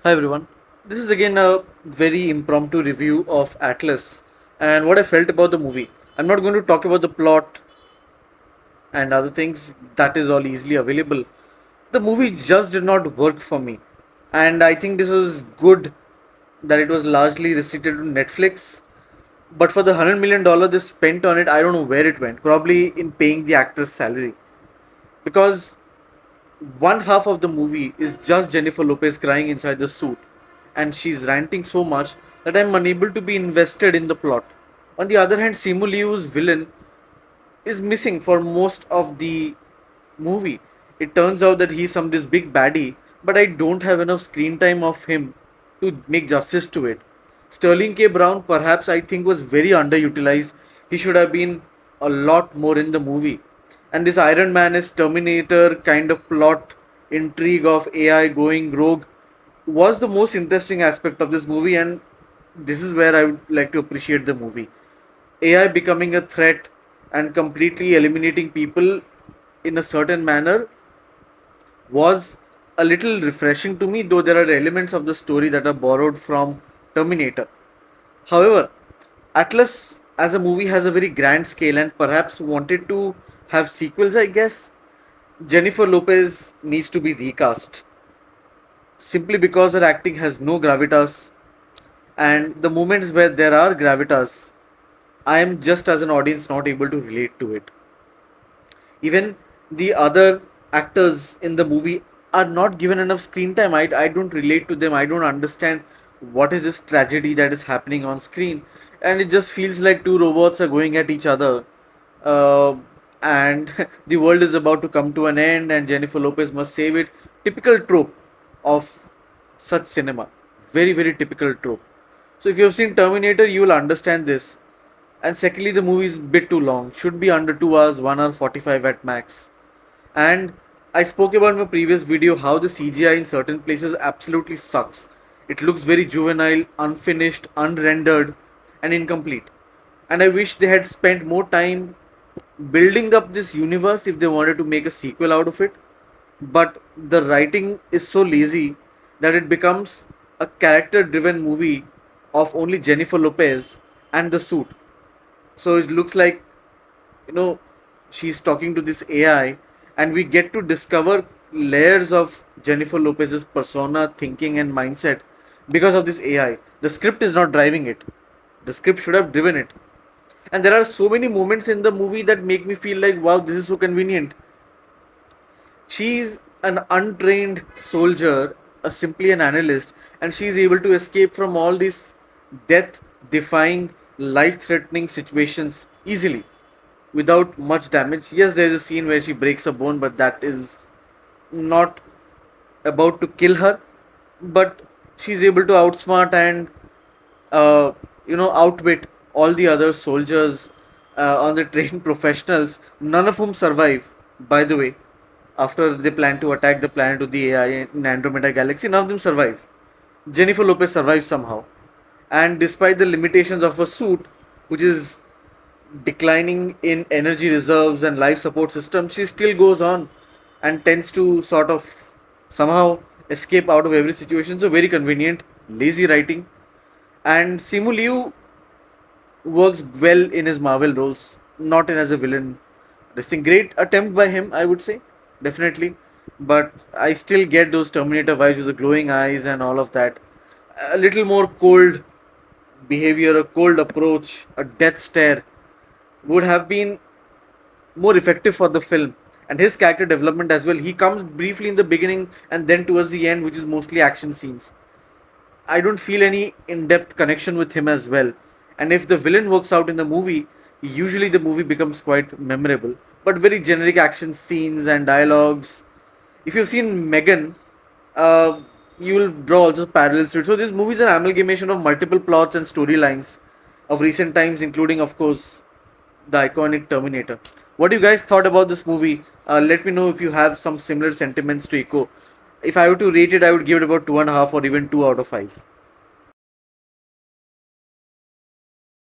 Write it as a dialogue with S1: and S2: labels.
S1: Hi everyone. This is again a very impromptu review of Atlas and what I felt about the movie. I'm not going to talk about the plot and other things, that is all easily available. The movie just did not work for me. And I think this was good that it was largely restricted to Netflix. But for the $100 million they spent on it, I don't know where it went. Probably in paying the actor's salary. Because one half of the movie is just Jennifer Lopez crying inside the suit, and she's ranting so much that I'm unable to be invested in the plot. On the other hand, Simu Liu's villain is missing for most of the movie. It turns out that he's some this big baddie, but I don't have enough screen time of him to make justice to it. Sterling K. Brown, perhaps I think, was very underutilized. He should have been a lot more in the movie. And this Iron Man is Terminator kind of plot intrigue of AI going rogue was the most interesting aspect of this movie, and this is where I would like to appreciate the movie. AI becoming a threat and completely eliminating people in a certain manner was a little refreshing to me, though there are elements of the story that are borrowed from Terminator. However, Atlas as a movie has a very grand scale and perhaps wanted to have sequels, I guess. Jennifer Lopez needs to be recast simply because her acting has no gravitas, and the moments where there are gravitas, I am just as an audience not able to relate to it. Even the other actors in the movie are not given enough screen time. I don't relate to them. I don't understand what is this tragedy that is happening on screen. And it just feels like two robots are going at each other. Uh, and the world is about to come to an end, and Jennifer Lopez must save it. Typical trope of such cinema. Very, very typical trope. So if you have seen Terminator, you will understand this. And secondly, the movie is a bit too long. Should be under 2 hours, 1 hour 45 at max. And I spoke about in my previous video how the CGI in certain places absolutely sucks. It looks very juvenile, unfinished, unrendered, and incomplete. And I wish they had spent more time building up this universe if they wanted to make a sequel out of it. But the writing is so lazy that it becomes a character driven movie of only Jennifer Lopez and the suit. So it looks like, you know, she's talking to this AI, and we get to discover layers of Jennifer Lopez's persona, thinking, and mindset because of this AI. The script is not driving it, the script should have driven it. And there are so many moments in the movie that make me feel like, wow, this is so convenient. She's an untrained soldier, simply an analyst, and she's able to escape from all these death defying, life threatening situations easily without much damage. Yes, there's a scene where she breaks a bone, but that is not about to kill her. But she's able to outsmart and outwit all the other soldiers on the trained professionals, none of whom survive, by the way. After they plan to attack the planet of the AI in Andromeda Galaxy, none of them survive. Jennifer Lopez survives somehow. And despite the limitations of her suit, which is declining in energy reserves and life support system, she still goes on and tends to sort of somehow escape out of every situation. So, very convenient, lazy writing. And Simu Liu works well in his Marvel roles, not in as a villain. This thing, great attempt by him, I would say, definitely. But I still get those Terminator vibes with the glowing eyes and all of that. A little more cold behavior, a cold approach, a death stare would have been more effective for the film. And his character development as well. He comes briefly in the beginning and then towards the end, which is mostly action scenes. I don't feel any in depth connection with him as well. And if the villain works out in the movie, usually the movie becomes quite memorable. But very generic action scenes and dialogues. If you've seen Megan, uh, you will draw also parallels to it. So this movie is an amalgamation of multiple plots and storylines of recent times, including, of course, the iconic Terminator. What do you guys thought about this movie? Let me know if you have some similar sentiments to echo. If I were to rate it, I would give it about 2.5 or even 2 out of 5.